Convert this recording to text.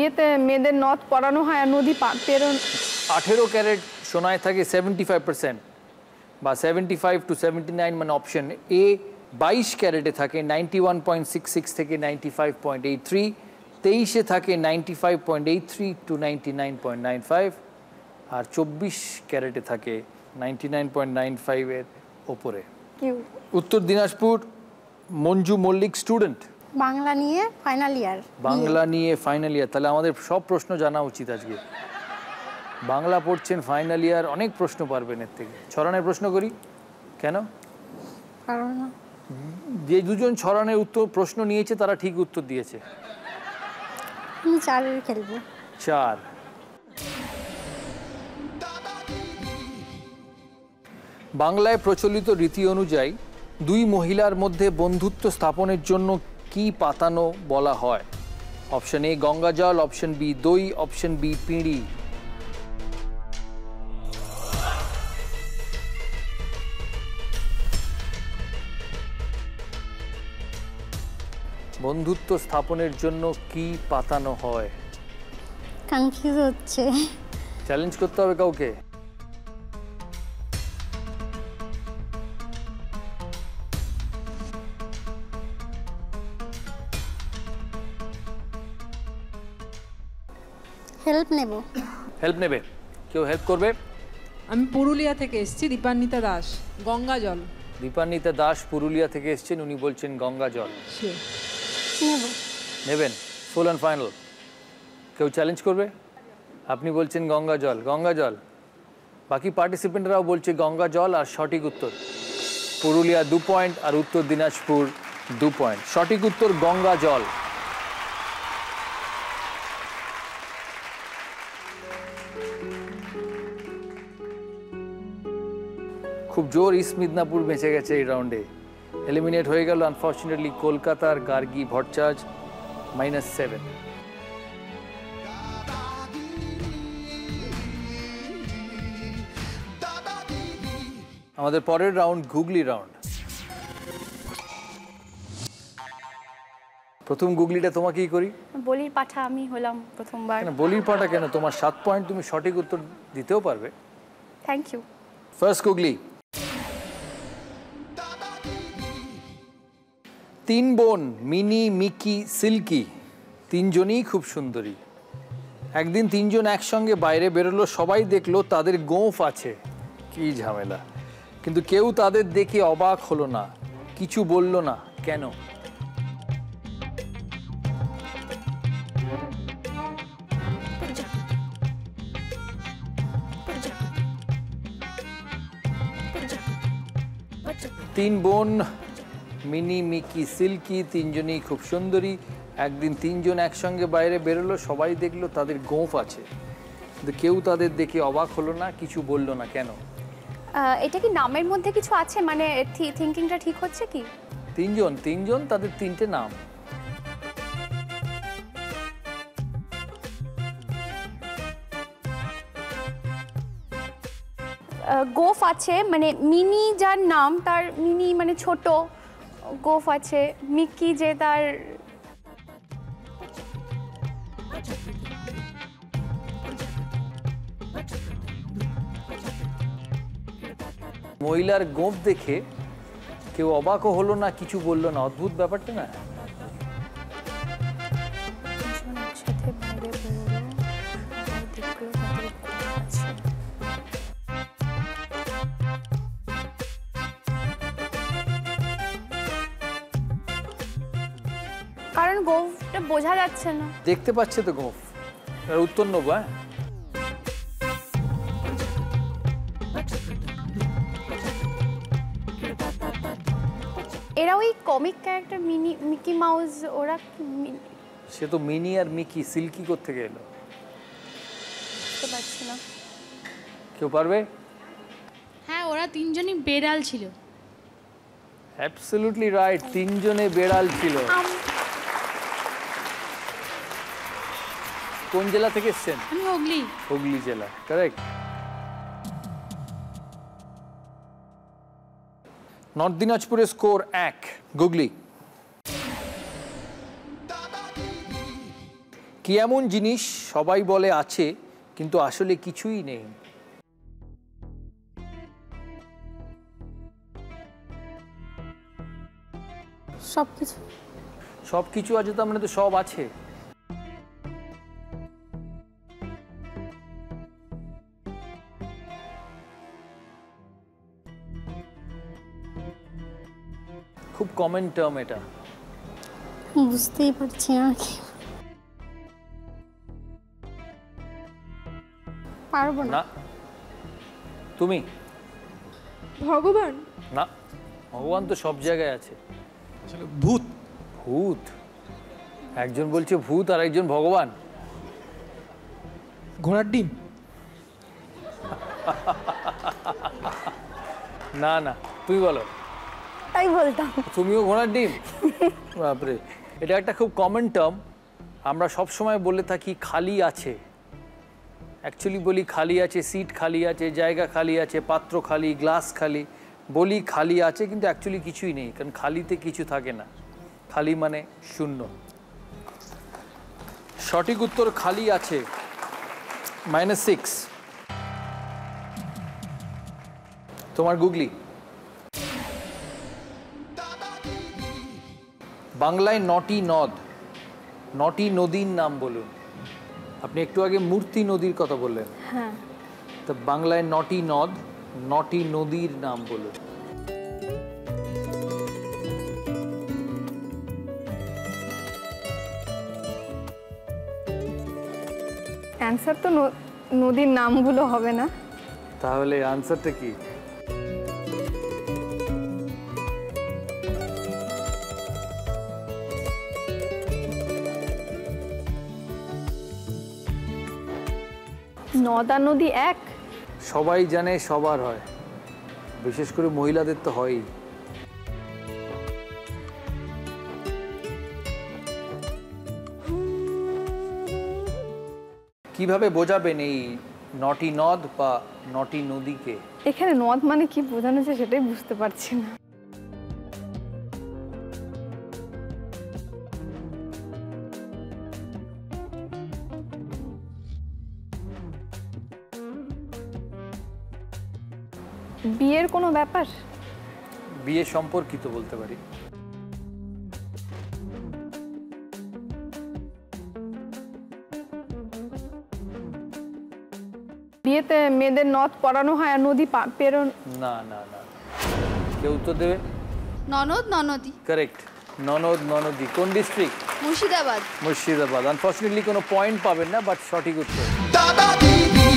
বিয়েতে মেয়েদের নথ পরানো হয় আর নদী পেরোন। 18 ক্যারেট সোনায় থাকে 75% বা 75 to 79, মানে অপশন এ। 22 ক্যারেটে থাকে 91.66 থেকে 95.83, 23-এ থাকে 95.83 to 99.95, আর 24 ক্যারেটে থাকে 99.95 এর ওপরে। উত্তর দিনাজপুর, মঞ্জু মল্লিক, স্টুডেন্ট, বাংলা নিয়ে ফাইনাল ইয়ার। বাংলা নিয়ে ফাইনাল ইয়ার, তাহলে আমাদের সব প্রশ্ন জানা উচিত আজকে। বাংলা পড়ছেন, ফাইনাল ইয়ার, অনেক প্রশ্ন পারবেন এর থেকে। ছড়ানের প্রশ্ন করি, কেন? কারণ যে দুজন ছড়ানের উত্তর প্রশ্ন নিয়েছে তারা ঠিক উত্তর দিয়েছে। আমি 4 খেলবো। 4। বাংলায় প্রচলিত রীতি অনুযায়ী দুই মহিলার মধ্যে বন্ধুত্ব স্থাপনের জন্য কি পাতানো বলা হয়? অপশন এ গঙ্গা জল, অপশন বি দই, অপশন বি পিঁড়ি। বন্ধুত্ব স্থাপনের জন্য কি পাতানো হয়? কনফিউজ হচ্ছে। চ্যালেঞ্জ করতে হবে কাউকে। হেল্প নেব। হেল্প নেবে? কেউ হেল্প করবে? আমি পুরুলিয়া থেকে এসেছি, দীপান্বিতা দাস, গঙ্গা জল। দীপান্বিতা দাস পুরুলিয়া থেকে এসেছেন, উনি বলছেন গঙ্গা জল। নেব। নেবেন? Full and final? কেউ চ্যালেঞ্জ করবে? আপনি বলছেন গঙ্গা জল। গঙ্গা জল, বাকি পার্টিসিপেন্টরাও বলছে গঙ্গা জল, আর সঠিক উত্তর পুরুলিয়া 2 পয়েন্ট আর উত্তর দিনাজপুর 2 পয়েন্ট। সঠিক উত্তর গঙ্গা জল। খুব জোর ইস্ট মিদনাপুর বেঁচে গেছে এই রাউন্ডে। এলিমিনেট হয়ে গেল আনফর্চুনেটলি কলকাতার গার্গী ভট্টাচার্য, -7। আমাদের পরের রাউন্ড গুগলি রাউন্ড। প্রথম গুগলিটা তোমাকেই করি। বলির পাঠা আমি হলাম প্রথমবার। বলির পাঠা কেন? তোমার 7 পয়েন্ট, তুমি সঠিক উত্তর দিতেও পারবে। Thank you. ফার্স্ট গুগলি। 3 বোন মিনি, মিকি, সিল্কি, 3 জনই খুব সুন্দরী। একদিন 3 জন একসঙ্গে বাইরে বেরোলো, সবাই দেখলো তাদের গোঁফ আছে। কি ঝামেলা! কিন্তু কেউ তাদের দেখে অবাক হলো না, কিছু বলল না, কেন? তিন বোন মিনি, মিকি, সিল্কি, 3 জনই খুব সুন্দরী। একদিন 3 জন একসঙ্গে বাইরে বেরোলো, সবাই দেখলো তাদের গোঁফ আছে, কিন্তু কেউ তাদের দেখে অবাক হলো না, কিছু বলল না, কেন? এটা কি নামের মধ্যে কিছু আছে? মানে থিঙ্কিংটা ঠিক হচ্ছে কি? 3 জন, তাদের 3টে নাম। গোফ আছে, মানে মিনি যার নাম তার মিনি মানে ছোট গোফ আছে। মিকি যে তার মহিলার গোঁফ দেখে কেউ অবাকও হলো না, কিছু বললো না। অদ্ভুত ব্যাপারটা না? কারণ গোফটা বোঝা যাচ্ছে না। দেখতে পাচ্ছে তো গোঁফ। এর উত্তর নেবো। এরা ওই comic character mini, Mickey mouse, ওরা সে তো মিনি আর মিকি, সিল্কি কোত্থেকে এলো? বুঝতে পারছি না। কেউ পারবে? হ্যাঁ, ওরা 3 জনই বেড়াল ছিল। অ্যাবসলিউটলি রাইট, 3 জনে বেড়াল ছিল। কোন জেলা থেকে এসেছেন? আমি হুগলি। হুগলি জেলা, কারেক্ট। নর্থ দিনাজপুরের স্কোর 1। গুগলি। কি এমন জিনিস সবাই বলে আছে কিন্তু আসলে কিছুই নেই? সব কিছু। সব কিছু আছে তার মানে তো সব আছে। খুব কমন টার্ম এটা। বুঝতেই পারছি না কি। পারবো না। না। তুমি? ভগবান। না, ভগবান তো সব জায়গায় আছে। আসলে ভূত। ভূত? একজন বলছে ভূত আর একজন ভগবান। ঘোড়ার ডিম। না না, তুমি বলো। তাই বলতাম। তুমিও ঘোড়ার ডিম? বাপরে, এটা একটা খুব কমন টার্ম। আমরা সব সময় বলে থাকি খালি আছে। অ্যাকচুয়ালি বলি খালি আছে, সিট খালি আছে, জায়গা খালি আছে, পাত্র খালি, গ্লাস খালি। বলি খালি আছে কিন্তু অ্যাকচুয়ালি কিছুই নেই, কারণ খালিতে কিছু থাকে না। খালি মানে শূন্য। সঠিক উত্তর খালি আছে। -6। তোমার গুগলি। বাংলায় 9টি নদ, 9টি নদীর নাম বলুন। আপনি একটু আগে মূর্তি নদীর কথা বললেন। হ্যাঁ। তো বাংলায় 9টি নদ, 9টি নদীর নাম বলুন। অ্যান্সার তো নদীর নামগুলো হবে না। তাহলে আনসারটা কি? নদ আর নদী এক? সবাই জানে সবার হয়, বিশেষ করে মহিলাদের তো হয়ই। কিভাবে বোঝাবেন এই 9টি নদ বা 9টি নদীকে? এখানে নদ মানে কি বোঝানো হচ্ছে সেটাই বুঝতে পারছি না। বিয়ের কোনো ব্যাপার? বিয়ে সম্পর্কিত বলতে পারি। বিয়েতে মেয়েদের নদ পরানো হয় আর নদী পেরোন? না না না, কেউ উত্তর দেবে? ননদ ননদী। কারেক্ট, ননদ ননদী। কোন ডিস্ট্রিক্ট? মুর্শিদাবাদ। মুর্শিদাবাদ। আনফর্চুনেটলি কোনো পয়েন্ট পাবেন না, বাট সঠিক উত্তর। দাদা দিদি